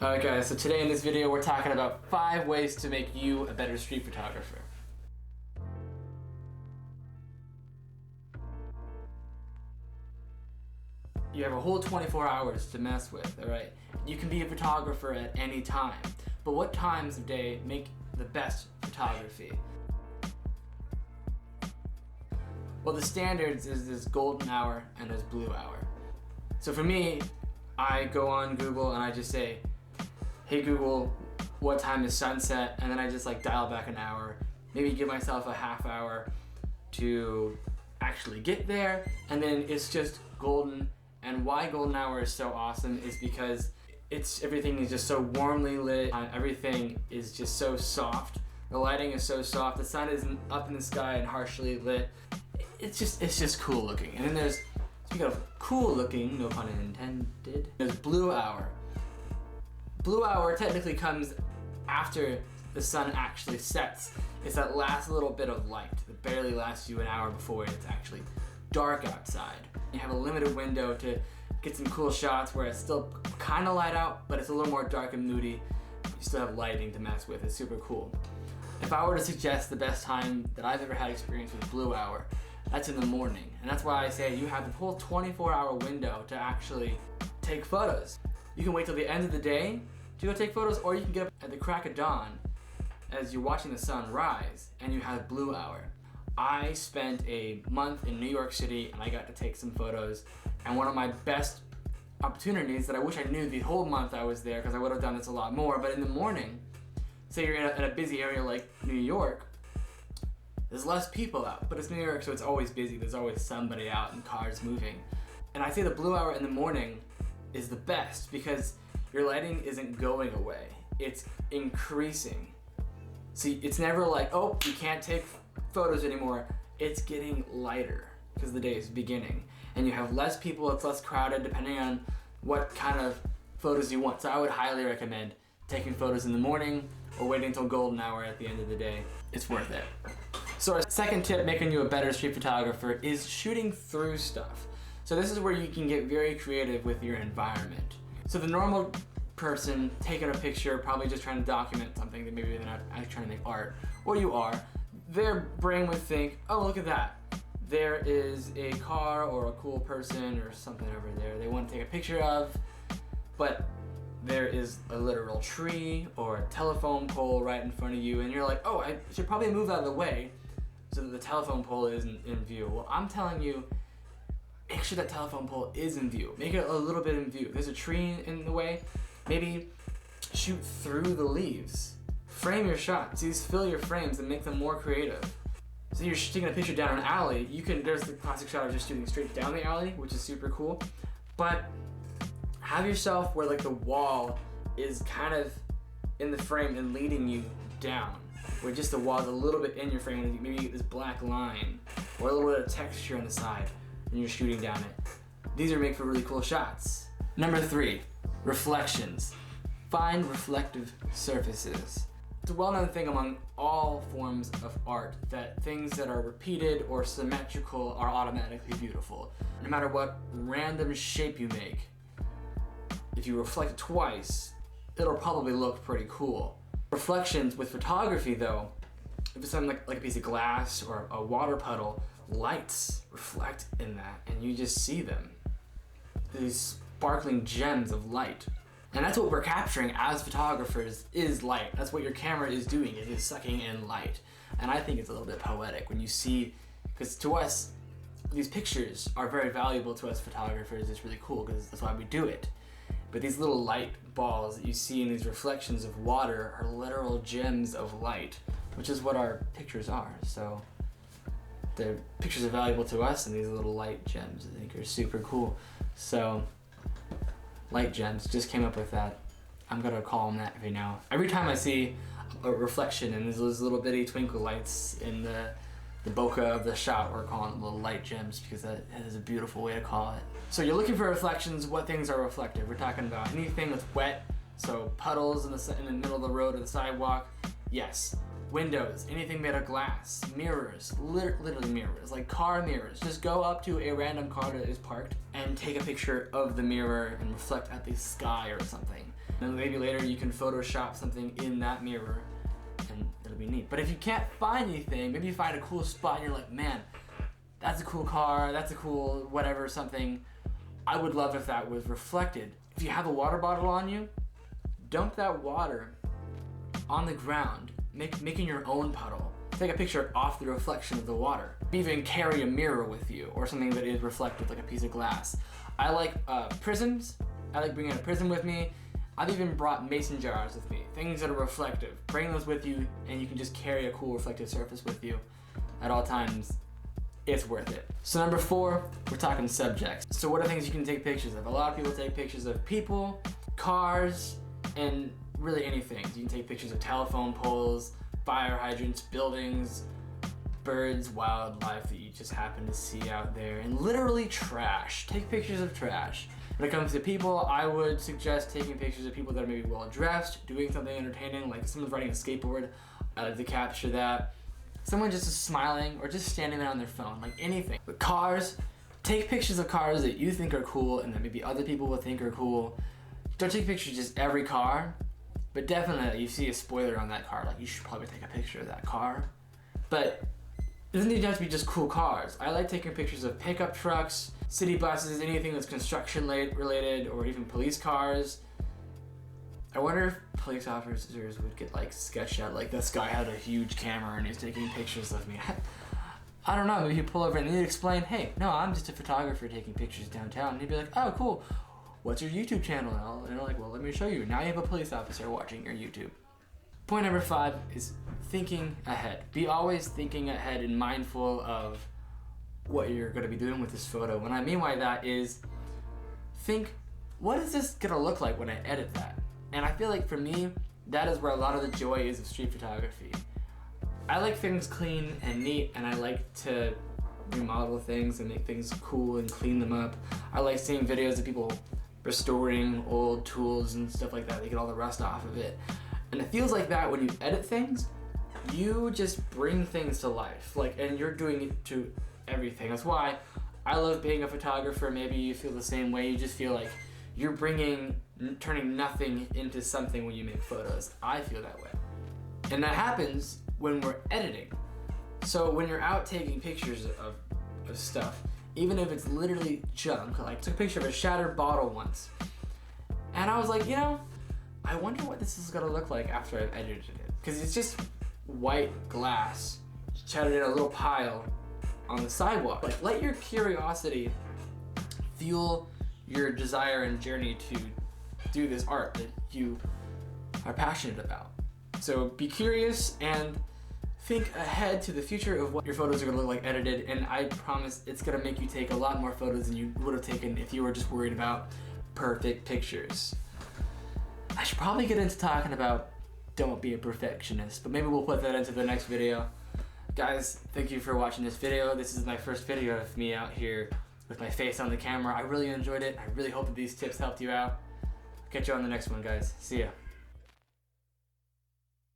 Alright guys, so today in this video we're talking about 5 ways to make you a better street photographer. You have a whole 24 hours to mess with, alright? You can be a photographer at any time, but what times of day make the best photography? Well, the standards is this golden hour and this blue hour. So for me, I go on Google and I just say, hey Google, what time is sunset? And then I just like dial back an hour, maybe give myself a half hour to actually get there, and then it's just golden. And why golden hour is so awesome is because everything is just so warmly lit, everything is just so soft, the lighting is so soft, the sun isn't up in the sky and harshly lit. It's just cool looking. And then speaking of cool looking, no pun intended, there's blue hour. Blue hour technically comes after the sun actually sets. It's that last little bit of light that barely lasts you an hour before it's actually dark outside. You have a limited window to get some cool shots where it's still kind of light out, but it's a little more dark and moody. You still have lighting to mess with. It's super cool. If I were to suggest the best time that I've ever had experience with blue hour, that's in the morning. And that's why I say you have the whole 24-hour window to actually take photos. You can wait till the end of the day to go take photos, or you can get up at the crack of dawn as you're watching the sun rise and you have blue hour. I spent a month in New York City and I got to take some photos, and one of my best opportunities that I wish I knew the whole month I was there, because I would have done this a lot more, but in the morning, say you're in a busy area like New York, there's less people out, but it's New York, so it's always busy. There's always somebody out and cars moving. And I say the blue hour in the morning is the best because your lighting isn't going away, it's increasing. See, it's never like, oh, you can't take photos anymore. It's getting lighter because the day is beginning. And you have less people, it's less crowded depending on what kind of photos you want. So I would highly recommend taking photos in the morning or waiting until golden hour at the end of the day. It's worth it. So our second tip making you a better street photographer is shooting through stuff. So this is where you can get very creative with your environment. So the normal person taking a picture, probably just trying to document something, that maybe they're not actually trying to make art, or you are, their brain would think, oh, look at that. There is a car or a cool person or something over there they want to take a picture of, but there is a literal tree or a telephone pole right in front of you, and you're like, oh, I should probably move out of the way so that the telephone pole isn't in view. Well, I'm telling you, make sure that telephone pole is in view. Make it a little bit in view. If there's a tree in the way, maybe shoot through the leaves. Frame your shots. These fill your frames and make them more creative. So you're taking a picture down an alley, there's the classic shot of just shooting straight down the alley, which is super cool, but have yourself where like the wall is kind of in the frame and leading you down, where just the wall is a little bit in your frame, and maybe you get this black line or a little bit of texture on the side and you're shooting down it. These are made for really cool shots. Number 3, reflections. Find reflective surfaces. It's a well-known thing among all forms of art that things that are repeated or symmetrical are automatically beautiful. No matter what random shape you make, if you reflect it twice, it'll probably look pretty cool. Reflections with photography though, if it's something like a piece of glass or a water puddle, lights reflect in that and you just see them. These sparkling gems of light. And that's what we're capturing as photographers, is light. That's what your camera is doing, it is sucking in light. And I think it's a little bit poetic when you see, because to us, these pictures are very valuable to us photographers. It's really cool because that's why we do it. But these little light balls that you see in these reflections of water are literal gems of light, which is what our pictures are. So the pictures are valuable to us, and these little light gems I think are super cool. So light gems, just came up with that. I'm gonna call them that right now. Every time I see a reflection and there's those little bitty twinkle lights in the bokeh of the shot, we're calling them little light gems because that is a beautiful way to call it. So you're looking for reflections. What things are reflective? We're talking about anything that's wet, so puddles in the middle of the road or the sidewalk, yes. Windows, anything made of glass, mirrors, literally mirrors, like car mirrors. Just go up to a random car that is parked and take a picture of the mirror and reflect at the sky or something. And then maybe later you can Photoshop something in that mirror and it'll be neat. But if you can't find anything, maybe you find a cool spot and you're like, man, that's a cool car, that's a cool whatever, something. I would love if that was reflected. If you have a water bottle on you, dump that water on the ground, making your own puddle. Take a picture off the reflection of the water. Even carry a mirror with you or something that is reflective, like a piece of glass. I like prisms. I like bringing a prism with me. I've even brought mason jars with me, things that are reflective. Bring those with you and you can just carry a cool reflective surface with you at all times. It's worth it. So number 4, we're talking subjects. So what are things you can take pictures of? A lot of people take pictures of people, cars, and really anything. You can take pictures of telephone poles, fire hydrants, buildings, birds, wildlife that you just happen to see out there, and literally trash. Take pictures of trash. When it comes to people, I would suggest taking pictures of people that are maybe well dressed, doing something entertaining, like if someone's riding a skateboard, I like to capture that. Someone just is smiling or just standing there on their phone, like anything. But cars, take pictures of cars that you think are cool and that maybe other people will think are cool. Don't take pictures of just every car, but definitely you see a spoiler on that car, like you should probably take a picture of that car. But it doesn't even have to be just cool cars. I like taking pictures of pickup trucks, city buses, anything that's construction related, or even police cars. I wonder if police officers would get like sketched out, like this guy had a huge camera and he's taking pictures of me. I don't know, maybe he'd pull over and he'd explain, hey, no, I'm just a photographer taking pictures downtown. And he'd be like, oh, cool. What's your YouTube channel? And they're like, well, let me show you. Now you have a police officer watching your YouTube. Point number 5 is thinking ahead. Be always thinking ahead and mindful of what you're going to be doing with this photo. What I mean by that is think, what is this going to look like when I edit that? And I feel like for me, that is where a lot of the joy is of street photography. I like things clean and neat, and I like to remodel things and make things cool and clean them up. I like seeing videos of people restoring old tools and stuff like that. They get all the rust off of it. And it feels like that when you edit things, you just bring things to life. And you're doing it to everything. That's why I love being a photographer. Maybe you feel the same way. You just feel like you're turning nothing into something when you make photos. I feel that way. And that happens when we're editing. So when you're out taking pictures of stuff, even if it's literally junk, like I took a picture of a shattered bottle once. And I was like, I wonder what this is gonna look like after I've edited it. Because it's just white glass shattered in a little pile on the sidewalk. Like, let your curiosity fuel your desire and journey to do this art that you are passionate about. So be curious and think ahead to the future of what your photos are gonna look like edited, and I promise it's gonna make you take a lot more photos than you would have taken if you were just worried about perfect pictures. I should probably get into talking about don't be a perfectionist, but maybe we'll put that into the next video. Guys, thank you for watching this video. This is my first video of me out here with my face on the camera. I really enjoyed it. I really hope that these tips helped you out. Catch you on the next one, guys. See ya.